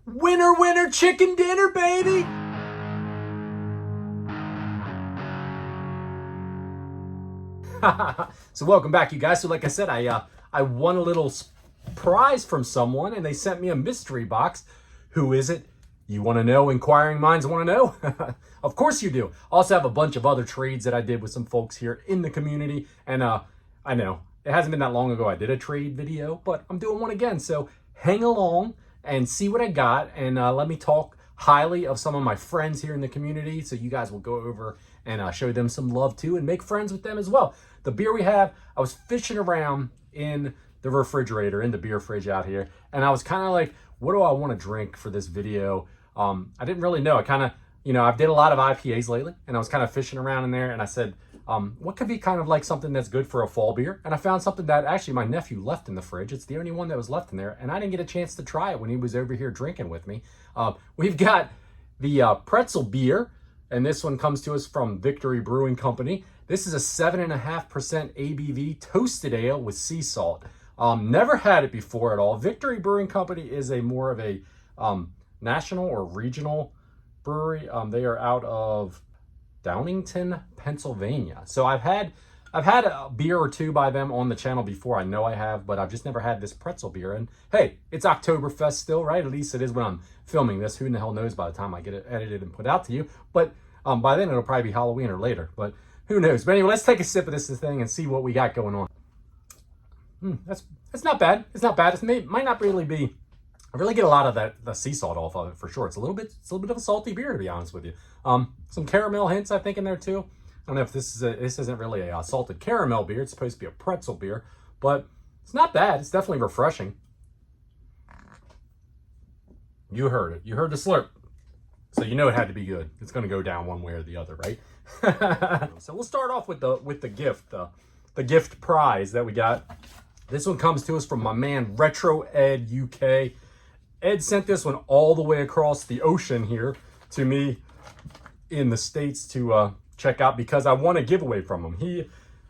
Winner, winner, chicken dinner, baby! So welcome back, you guys. So like I said, I won a little prize from someone, and they sent me a mystery box. Who is it? You want to know? Inquiring minds want to know? Of course you do. Also have a bunch of other trades that I did with some folks here in the community. And I know it hasn't been that long ago I did a trade video, but I'm doing one again. So hang along and see what I got. And let me talk highly of some of my friends here in the community. So you guys will go over and show them some love too and make friends with them as well. The beer we have, I was fishing around in the refrigerator, in the beer fridge out here. And I was kind of like, what do I want to drink for this video? I didn't really know. I kind of, I've did a lot of IPAs lately, and I was kind of fishing around in there, and I said, what could be kind of like something that's good for a fall beer? And I found something that actually my nephew left in the fridge. It's the only one that was left in there, and I didn't get a chance to try it when he was over here drinking with me. We've got the Pretzel beer, and this one comes to us from Victory Brewing Company. This is a 7.5% ABV toasted ale with sea salt. Never had it before at all. Victory Brewing Company is more of a national or regional brewery. They are out of Downingtown, Pennsylvania. So I've had a beer or two by them on the channel before. I know I have, but I've just never had this pretzel beer. And hey, it's Octoberfest still, right? At least it is when I'm filming this. Who in the hell knows by the time I get it edited and put out to you? But by then it'll probably be Halloween or later. But who knows? But anyway, let's take a sip of this thing and see what we got going on. That's not bad. It's not bad. It might not really be. I really get a lot of the sea salt off of it for sure. It's a little bit of a salty beer, to be honest with you. Some caramel hints I think in there too. I don't know if this isn't really a salted caramel beer. It's supposed to be a pretzel beer, but it's not bad. It's definitely refreshing. You heard it. You heard the slurp. So you know it had to be good. It's going to go down one way or the other, right? So we'll start off with the gift, the gift prize that we got. This one comes to us from my man Retro Ed UK. Ed sent this one all the way across the ocean here to me in the States to check out because I won a giveaway from him. He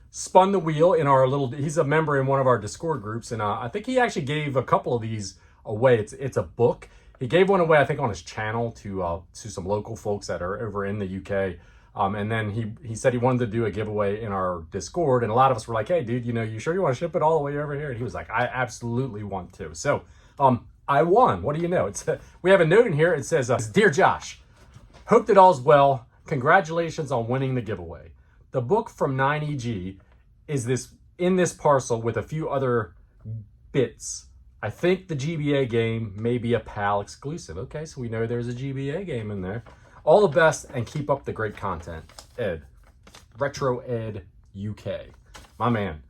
spun the wheel in our he's a member in one of our Discord groups, and I think he actually gave a couple of these away. It's a book. He gave one away, I think, on his channel to some local folks that are over in the UK. And then he said he wanted to do a giveaway in our Discord, and a lot of us were like, hey, dude, you sure you want to ship it all the way over here? And he was like, I absolutely want to. So I won. What do you know? We have a note in here. It says, Dear Josh, hope that all's well. Congratulations on winning the giveaway. The book from 9EG is in this parcel with a few other bits. I think the GBA game may be a PAL exclusive. Okay, so we know there's a GBA game in there. All the best and keep up the great content. Ed. Retro Ed UK. My man.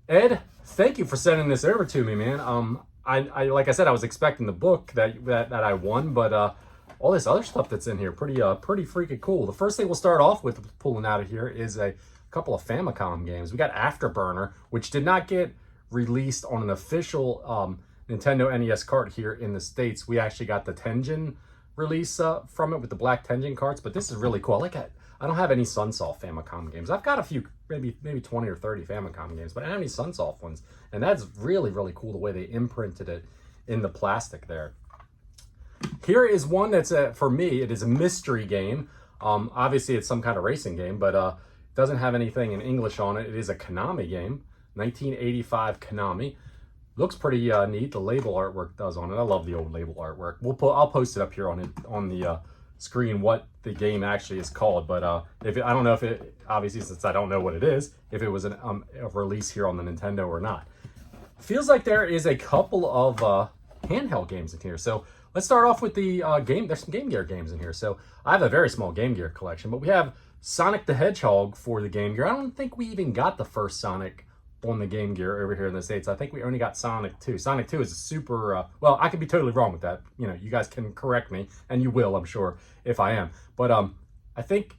Ed, thank you for sending this over to me, man. I like I said, I was expecting the book that I won, but all this other stuff that's in here, pretty freaking cool. The first thing we'll start off with pulling out of here is a couple of Famicom games. We got Afterburner, which did not get released on an official Nintendo NES cart here in the States. We actually got the Tengen release from it with the black Tengen carts, but this is really cool. I don't have any Sunsoft Famicom games. I've got a few, maybe 20 or 30 Famicom games, but I don't have any Sunsoft ones. And that's really, really cool the way they imprinted it in the plastic there. Here is one that's, for me, it is a mystery game. Obviously, it's some kind of racing game, but it doesn't have anything in English on it. It is a Konami game, 1985 Konami. Looks pretty neat. The label artwork does on it. I love the old label artwork. I'll post it up here on the screen what the game actually is called. But I don't know if it, obviously since I don't know what it is, if it was a release here on the Nintendo or not. Feels like there is a couple of handheld games in here. So let's start off with the game. There's some Game Gear games in here. So I have a very small Game Gear collection, but we have Sonic the Hedgehog for the Game Gear. I don't think we even got the first Sonic on the Game Gear over here in the States. I think we only got Sonic 2. Sonic 2 is a super, well, I could be totally wrong with that. You guys can correct me, and you will, I'm sure, if I am. But I think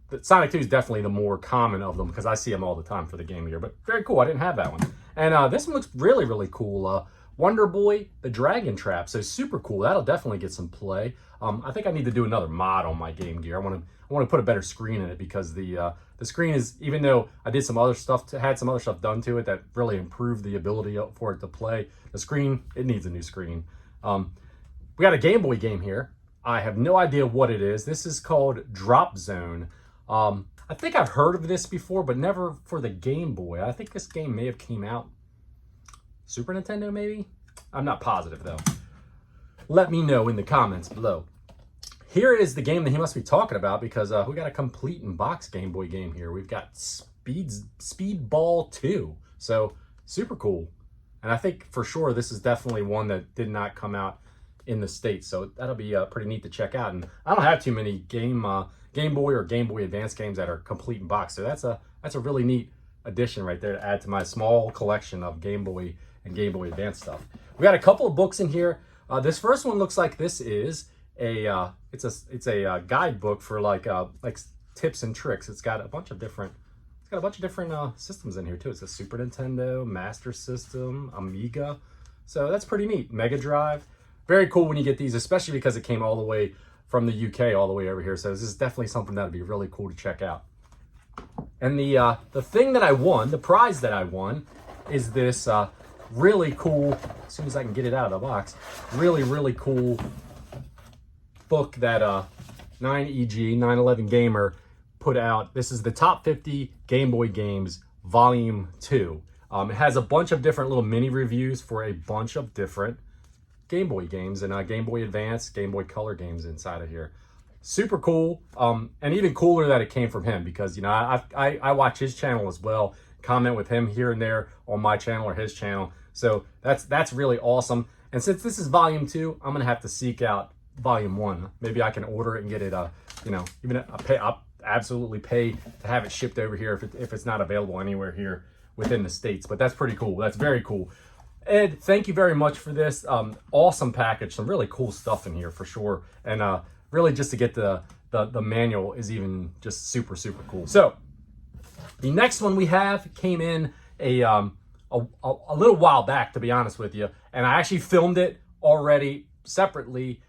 that Sonic 2 is definitely the more common of them because I see them all the time for the Game Gear. But very cool. I didn't have that one. And this one looks really, really cool. Wonder Boy, the Dragon Trap. So super cool. That'll definitely get some play. I think I need to do another mod on my Game Gear. I want to put a better screen in it because the screen is, even though I did some other stuff, had some other stuff done to it that really improved the ability for it to play, the screen, it needs a new screen. We got a Game Boy game here. I have no idea what it is. This is called Drop Zone. I think I've heard of this before, but never for the Game Boy. I think this game may have came out Super Nintendo, maybe? I'm not positive, though. Let me know in the comments below. Here is the game that he must be talking about, because we got a complete in-box Game Boy game here. We've got Speedball 2. So, super cool. And I think for sure this is definitely one that did not come out in the States. So that'll be pretty neat to check out. And I don't have too many Game Boy or Game Boy Advance games that are complete in box. So that's a really neat addition right there to add to my small collection of Game Boy and Game Boy Advance stuff. We got a couple of books in here. This first one looks like this is a guidebook for like tips and tricks. It's got a bunch of different systems in here too. It's a Super Nintendo, Master System, Amiga. So that's pretty neat. Mega Drive. Very cool when you get these, especially because it came all the way from the UK all the way over here. So this is definitely something that'd be really cool to check out. And the thing that I won, the prize that I won, is this really cool, as soon as I can get it out of the box, really cool book that 9EG, 911 Gamer, put out. This is the Top 50 Game Boy Games, Volume 2. It has a bunch of different little mini reviews for a bunch of different Game Boy games and Game Boy Advance, Game Boy Color games inside of here. Super cool, and even cooler that it came from him, because you know I watch his channel as well, comment with him here and there on my channel or his channel. So that's really awesome. And since this is Volume 2, I'm gonna have to seek out Volume 1. Maybe I can order it and get it. You know, even I'll absolutely pay to have it shipped over here if it's not available anywhere here within the States. But that's pretty cool. That's very cool. Ed, thank you very much for this. Awesome package. Some really cool stuff in here for sure. And really just to get the manual is even just super cool. So the next one we have came in a little while back, to be honest with you. And I actually filmed it already separately.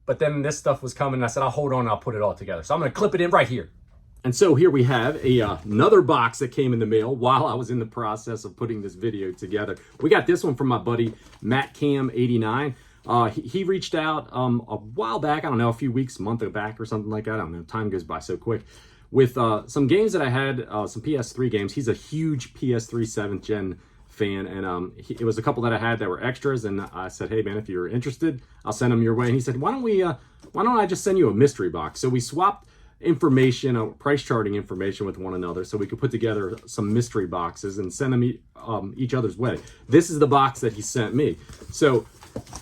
But then this stuff was coming and I said, I'll hold on and I'll put it all together. So I'm going to clip it in right here. And so here we have another box that came in the mail while I was in the process of putting this video together. We got this one from my buddy, MattCam89. He reached out a while back, I don't know, a few weeks, month back or something like that. I don't know, time goes by so quick. With some games that I had, some PS3 games. He's a huge PS3 7th gen fan, and it was a couple that I had that were extras, and I said, hey man, if you're interested, I'll send them your way. And he said, why don't I just send you a mystery box? So we swapped information, price charting information with one another, so we could put together some mystery boxes and send them each other's way. This is the box that he sent me. So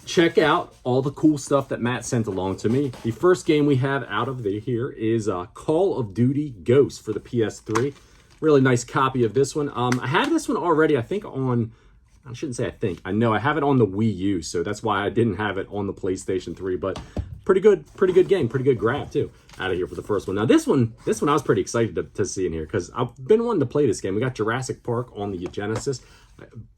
check out all the cool stuff that Matt sent along to me. The first game we have out of here is Call of Duty Ghosts for the PS3. Really nice copy of this one. I had this one already, I think on, I shouldn't say I think, I know I have it on the Wii U, so that's why I didn't have it on the PlayStation 3, but pretty good game, pretty good grab too out of here for the first one. Now this one I was pretty excited to see in here, because I've been wanting to play this game. We got Jurassic Park on the Genesis,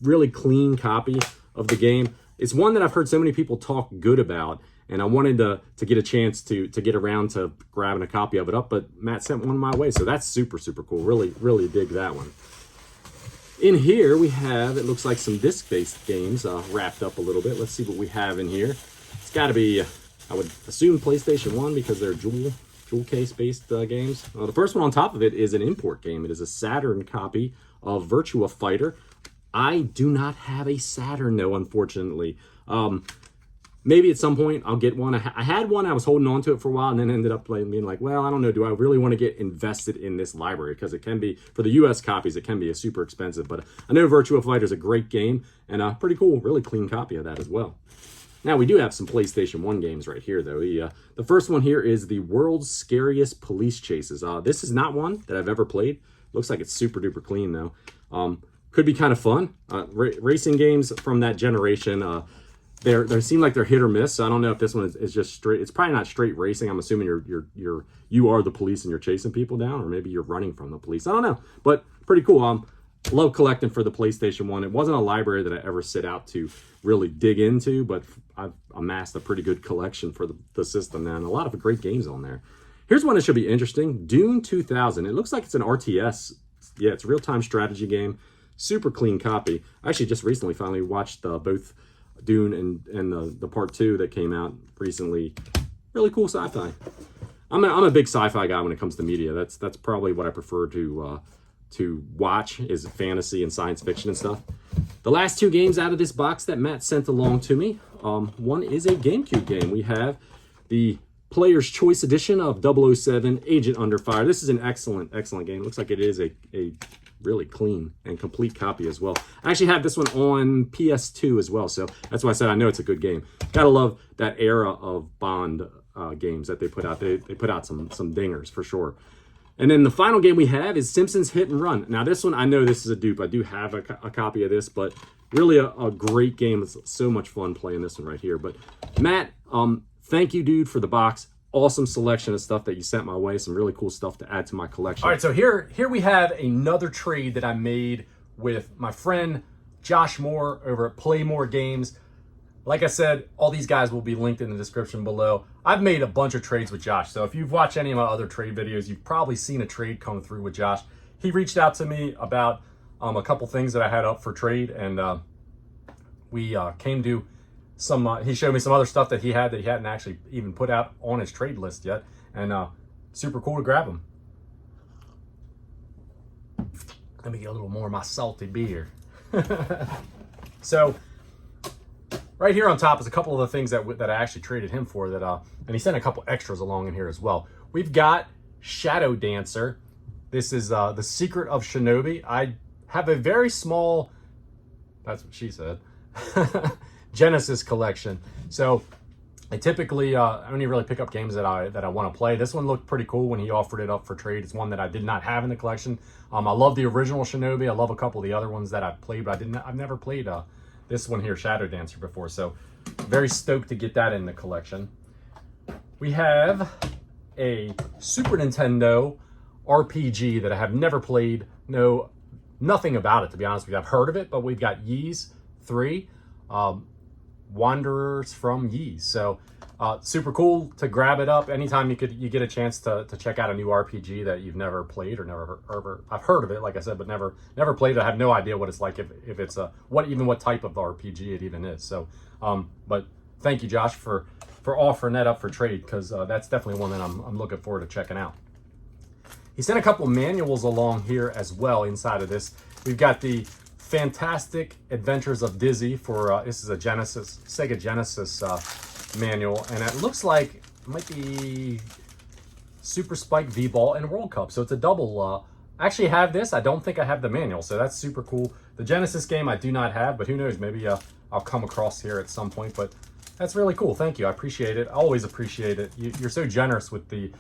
really clean copy of the game. It's one that I've heard so many people talk good about, and I wanted to get a chance to get around to grabbing a copy of it up, but Matt sent one my way, so that's super cool. Really dig that one. In here we have, it looks like some disc-based games wrapped up a little bit. Let's see what we have in here. It's got to be, I would assume, PlayStation 1, because they're jewel case-based games. The first one on top of it is an import game. It is a Saturn copy of Virtua Fighter. I do not have a Saturn, though, unfortunately. Maybe at some point I'll get one. I had one, I was holding on to it for a while, and then ended up being like, well, I don't know, do I really want to get invested in this library? Because it can be, for the US copies, it can be super expensive. But I know Virtua Fighter is a great game, and pretty cool, really clean copy of that as well. Now, we do have some PlayStation 1 games right here, though. The first one here is the World's Scariest Police Chases. This is not one that I've ever played. Looks like it's super duper clean, though. Could be kind of fun. Racing games from that generation, they seem like they're hit or miss. So I don't know if this one is just straight. It's probably not straight racing. I'm assuming you are the police and you're chasing people down, or maybe you're running from the police. I don't know, but pretty cool. Love collecting for the PlayStation 1. It wasn't a library that I ever set out to really dig into, but I've amassed a pretty good collection for the system now, and a lot of great games on there. Here's one that should be interesting. Dune 2000. It looks like it's an RTS. Yeah, it's a real-time strategy game. Super clean copy. I actually just recently finally watched both Dune and the part 2 that came out recently. Really cool sci-fi. I'm a big sci-fi guy when it comes to media. That's probably what I prefer to watch, is fantasy and science fiction and stuff. The last 2 games out of this box that Matt sent along to me, one is a GameCube game. We have the Player's Choice Edition of 007 Agent Under Fire. This is an excellent game. Looks like it is a really clean and complete copy as well. I actually have this one on PS2 as well, so that's why I said I know it's a good game. Gotta love that era of Bond games that they put out. They put out some dingers for sure. And then the final game we have is Simpsons Hit and Run. Now this one, I know this is a dupe. I do have a copy of this, but really a great game. It's so much fun playing this one right here. But Matt, thank you, dude, for the box. Awesome selection of stuff that you sent my way. Some really cool stuff to add to my collection. All right, so here we have another trade that I made with my friend Josh Moore over at Playmore Games. Like I said, all these guys will be linked in the description below. I've made a bunch of trades with Josh, so if you've watched any of my other trade videos, you've probably seen a trade come through with Josh. He reached out to me about a couple things that I had up for trade, and we came to some, he showed me some other stuff that he hadn't actually even put out on his trade list yet, and super cool to grab them. Let me get a little more of my salty beer. So right here on top is a couple of the things that I actually traded him for, that and he sent a couple extras along in here as well. We've got Shadow Dancer. This is The Secret of Shinobi. I have a very small, that's what she said, Genesis collection. So I typically only really pick up games that I want to play. This one looked pretty cool when he offered it up for trade. It's one that I did not have in the collection. I love the original Shinobi. I love a couple of the other ones that I've played, but I've never played this one here, Shadow Dancer, before. So very stoked to get that in the collection. We have a Super Nintendo RPG that I have never played. Know nothing about it, to be honest with you. I've heard of it, but we've got Ys 3. Wanderers from Ys. So super cool to grab it up anytime you get a chance to check out a new RPG that you've never played or never I've heard of it, like I said, but never played it. I have no idea what it's like, if it's what type of RPG it even is. So but thank you, Josh, for offering that up for trade, because that's definitely one that I'm looking forward to checking out. He sent a couple manuals along here as well inside of this. We've got the Fantastic Adventures of Dizzy for this is a Sega Genesis manual, and it looks like it might be Super Spike V-Ball and World Cup, so it's a double. I actually have this. I don't think I have the manual, so that's super cool. The Genesis game I do not have, but who knows, maybe I'll come across here at some point. But that's really cool. Thank you. I appreciate it. I always appreciate it. You're so generous with the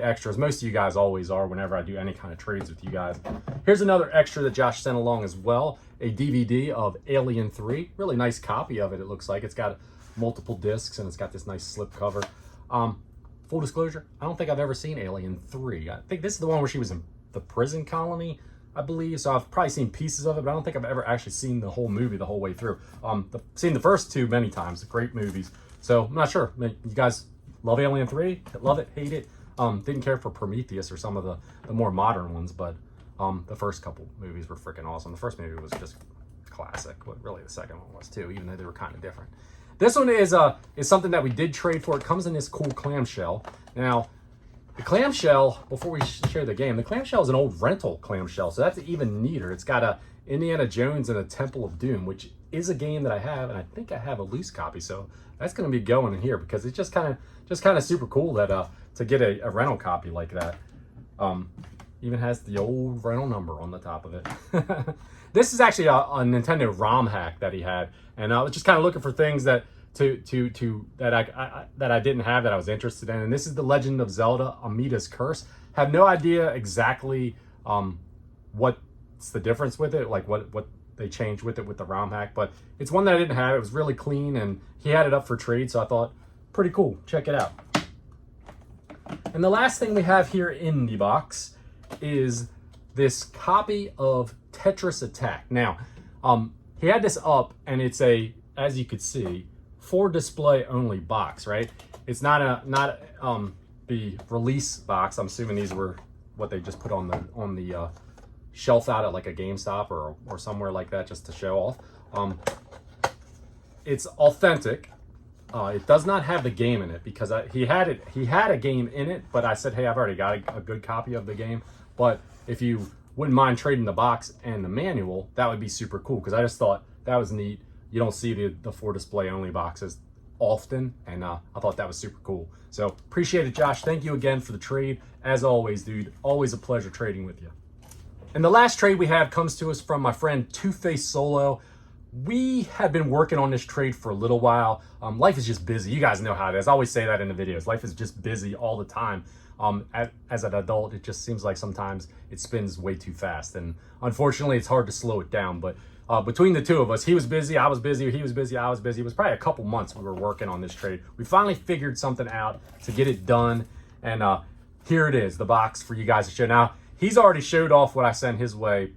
extras. Most of you guys always are whenever I do any kind of trades with you guys. Here's another extra that Josh sent along as well. A DVD of Alien 3. Really nice copy of it, it looks like. It's got multiple discs, and it's got this nice slip cover. Full disclosure, I don't think I've ever seen Alien 3. I think this is the one where she was in the prison colony, I believe. So I've probably seen pieces of it, but I don't think I've ever actually seen the whole movie the whole way through. Seen the first 2 many times. Great movies. So I'm not sure. You guys love Alien 3? Love it? Hate it? Didn't care for Prometheus or some of the more modern ones, but the first couple movies were freaking awesome. The first movie was just classic, but really the second one was too, even though they were kind of different. This one is something that we did trade for. It comes in this cool clamshell. Now, the clamshell, before we share the game, the clamshell is an old rental clamshell, so that's even neater. It's got a Indiana Jones and a Temple of Doom, which is a game that I have, and I think I have a loose copy, so that's going to be going in here, because it's just kind of super cool that to get a rental copy like that. Even has the old rental number on the top of it. This is actually a Nintendo ROM hack that he had, and I was just kind of looking for things that I didn't have that I was interested in. And this is The Legend of Zelda: Amida's Curse. Have no idea exactly what's the difference with it, like what they changed with it with the ROM hack, but it's one that I didn't have. It was really clean, and he had it up for trade, so I thought, pretty cool. Check it out. And the last thing we have here in the box is this copy of Tetris Attack. Now, he had this up, and it's as you could see, for display only box, right? It's not the release box. I'm assuming these were what they just put on the shelf out at like a GameStop or somewhere like that, just to show off. it's authentic. It does not have the game in it because he had a game in it, but I said, hey, I've already got a good copy of the game. But if you wouldn't mind trading the box and the manual, that would be super cool, because I just thought that was neat. You don't see the 4 display only boxes often, and I thought that was super cool. So appreciate it, Josh. Thank you again for the trade. As always, dude, always a pleasure trading with you. And the last trade we have comes to us from my friend Two-Face Solo. We have been working on this trade for a little while. Life is just busy. You guys know how it is. I always say that in the videos. Life is just busy all the time. As an adult, it just seems like sometimes it spins way too fast. And unfortunately, it's hard to slow it down. But between the two of us, he was busy, I was busy, he was busy, I was busy. It was probably a couple months we were working on this trade. We finally figured something out to get it done. And here it is, the box for you guys to show. Now, he's already showed off what I sent his way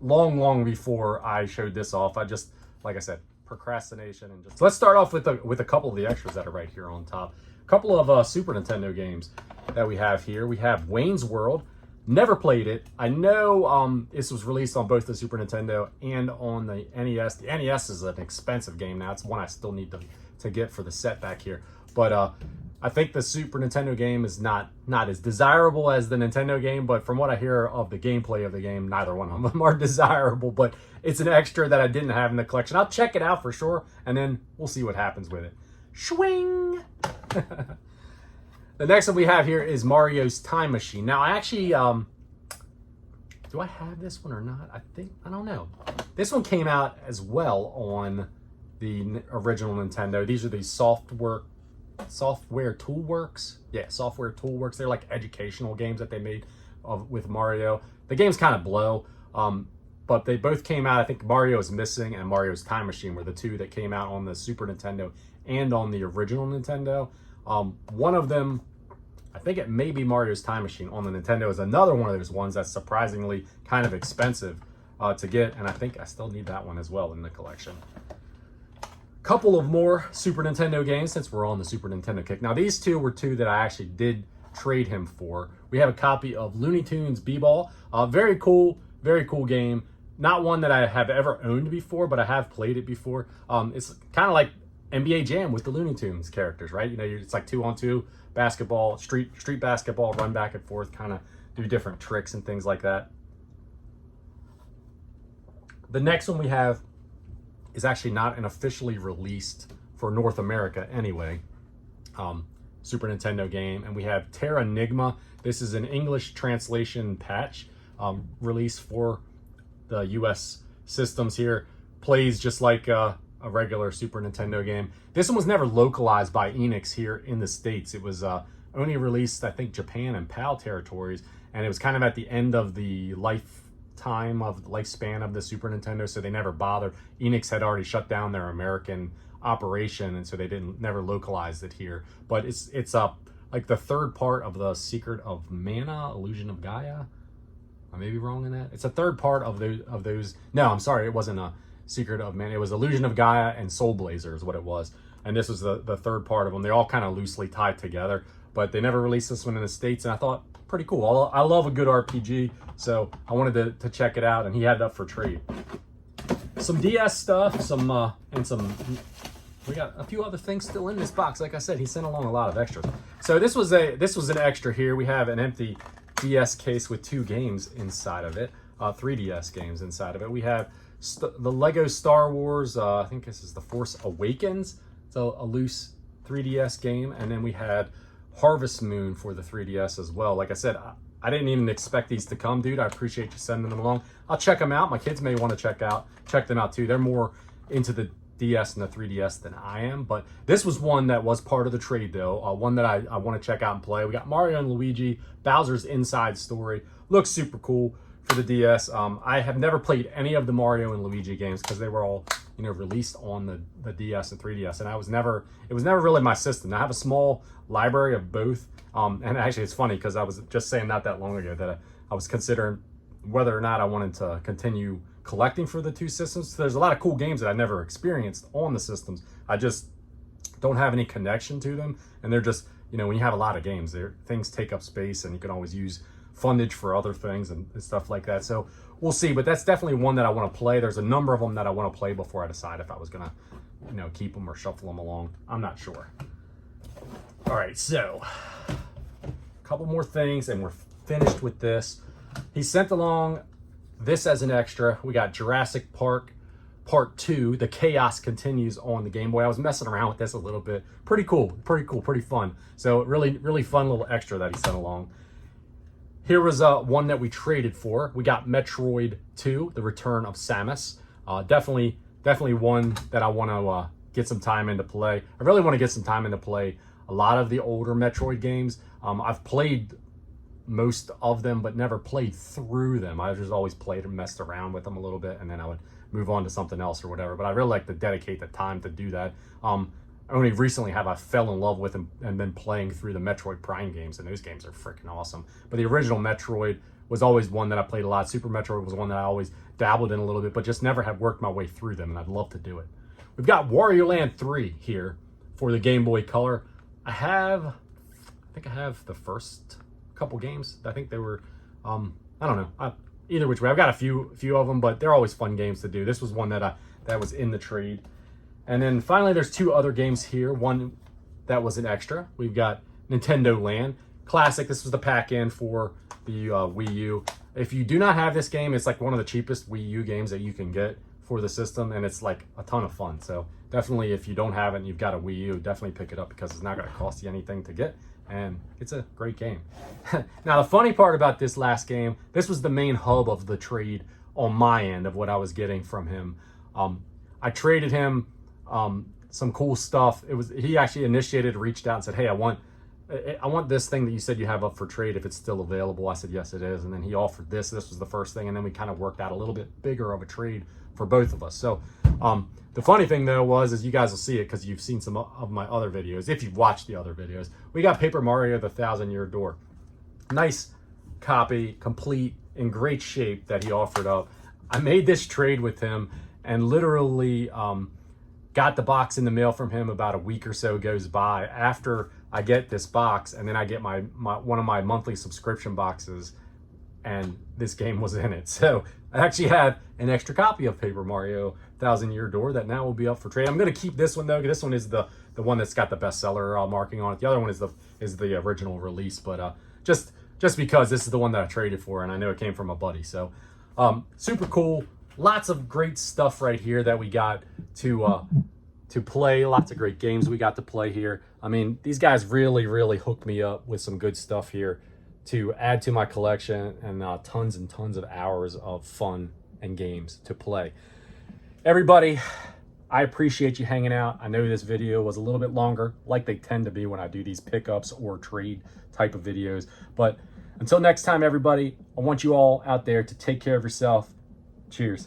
long before I showed this off. I just, like I said, procrastination. And just so let's start off with a couple of the extras that are right here on top. A couple of Super Nintendo games that we have here. We have Wayne's World. Never played it. I know this was released on both the Super Nintendo and on the NES. The NES is an expensive game now. It's one I still need to get for the set back here. But I think the Super Nintendo game is not as desirable as the Nintendo game, but from what I hear of the gameplay of the game, neither one of them are desirable, but it's an extra that I didn't have in the collection. I'll check it out for sure, and then we'll see what happens with it. Swing! The next one we have here is Mario's Time Machine. Now, I actually, do I have this one or not? I don't know. This one came out as well on the original Nintendo. These are the Software Toolworks. Yeah, Software Toolworks. They're like educational games that they made with Mario. The games kind of blow, but they both came out. I think Mario is Missing and Mario's Time Machine were the two that came out on the Super Nintendo and on the original Nintendo. One of them, I think it may be Mario's Time Machine on the Nintendo, is another one of those ones that's surprisingly kind of expensive to get, and I think I still need that one as well in the collection. Couple of more Super Nintendo games since we're on the Super Nintendo kick. Now, these two were two that I actually did trade him for. We have a copy of Looney Tunes B-Ball. Very cool game. Not one that I have ever owned before, but I have played it before. It's kind of like NBA Jam with the Looney Tunes characters, right? You know, it's like 2-on-2 basketball, street basketball, run back and forth, kind of do different tricks and things like that. The next one we have is actually not an officially released for North America anyway, Super Nintendo game, and we have Terra Enigma. This is an English translation patch release for the US systems here. Plays just like a regular Super Nintendo game. This one was never localized by Enix here in the States. It was only released, I think, Japan and PAL territories, and it was kind of at the end of the lifespan of the Super Nintendo, so they never bothered. Enix had already shut down their American operation, and so they never localized it here. But it's like the third part of the Secret of Mana, Illusion of Gaia. I may be wrong in that. It's a third part of those. No, I'm sorry, it wasn't a Secret of Mana. It was Illusion of Gaia and Soul Blazer is what it was. And this was the third part of them. They're all kind of loosely tied together, but they never released this one in the States, and I thought, pretty cool. I love a good RPG, so I wanted to check it out, and he had it up for trade. Some DS stuff, we got a few other things still in this box. Like I said, he sent along a lot of extras. So this was an extra here. We have an empty DS case with 2 games inside of it, 3DS games inside of it. We have the Lego Star Wars, I think this is The Force Awakens. It's a loose 3DS game, and then we had Harvest Moon for the 3DS as well. Like I said, I didn't even expect these to come, dude. I appreciate you sending them along. I'll check them out. My kids may want to check them out too. They're more into the DS and the 3DS than I am, but this was one that was part of the trade though. One that I want to check out and play. We got Mario and Luigi, Bowser's Inside Story. Looks super cool for the DS. I have never played any of the Mario and Luigi games because they were all, you know, released on the DS and 3DS, and it was never really my system. I have a small library of both, and actually it's funny because I was just saying not that long ago that I was considering whether or not I wanted to continue collecting for the 2 systems. So there's a lot of cool games that I never experienced on the systems. I just don't have any connection to them, and they're just, you know, when you have a lot of games, things take up space, and you can always use fundage for other things and stuff like that. So we'll see, but that's definitely one that I want to play. There's a number of them that I want to play before I decide if I was gonna, you know, keep them or shuffle them along. I'm not sure. All right, so a couple more things and we're finished with this. He sent along this as an extra. We got Jurassic Park Part 2, The Chaos Continues on the Game Boy. I was messing around with this a little bit. Pretty cool, pretty fun. So really fun little extra that he sent along. Here was one that we traded for. We got Metroid 2, The Return of Samus. Definitely one that I want to get some time into play. I really want to get some time into play a lot of the older Metroid games. I've played most of them, but never played through them. I just always played and messed around with them a little bit, and then I would move on to something else or whatever. But I really like to dedicate the time to do that. Only recently have I fell in love with them and been playing through the Metroid Prime games, and those games are freaking awesome. But the original Metroid was always one that I played a lot. Super Metroid was one that I always dabbled in a little bit, but just never had worked my way through them, and I'd love to do it. We've got Wario Land 3 here for the Game Boy Color. I think I have the first couple games. I think they were, I don't know. Either which way, I've got a few of them, but they're always fun games to do. This was one that was in the trade. And then finally, there's two other games here. One that was an extra. We've got Nintendo Land Classic. This was the pack-in for the Wii U. If you do not have this game, it's like one of the cheapest Wii U games that you can get for the system, and it's like a ton of fun. So definitely, if you don't have it and you've got a Wii U, definitely pick it up because it's not going to cost you anything to get, and it's a great game. Now, the funny part about this last game, this was the main hub of the trade on my end of what I was getting from him. I traded him some cool stuff. He actually initiated, reached out and said, hey, I want this thing that you said you have up for trade if it's still available. I said, yes, it is. And then he offered this. This was the first thing. And then we kind of worked out a little bit bigger of a trade for both of us. So the funny thing, though, is you guys will see it because you've seen some of my other videos. If you've watched the other videos, we got Paper Mario, The 1,000-Year Door. Nice copy, complete, in great shape that he offered up. I made this trade with him and literally got the box in the mail from him. About a week or so goes by after I get this box, and then I get my one of my monthly subscription boxes, and this game was in it. So I actually have an extra copy of Paper Mario 1,000-Year Door that now will be up for trade. I'm going to keep this one, though. This one is the one that's got the bestseller marking on it. The other one is the original release, but just because this is the one that I traded for, and I know it came from a buddy. So super cool. Lots of great stuff right here that we got to play. Lots of great games we got to play here. I mean, these guys really hooked me up with some good stuff here to add to my collection, and tons and tons of hours of fun and games to play. Everybody, I appreciate you hanging out. I know this video was a little bit longer, like they tend to be when I do these pickups or trade type of videos. But until next time, everybody, I want you all out there to take care of yourself. Cheers.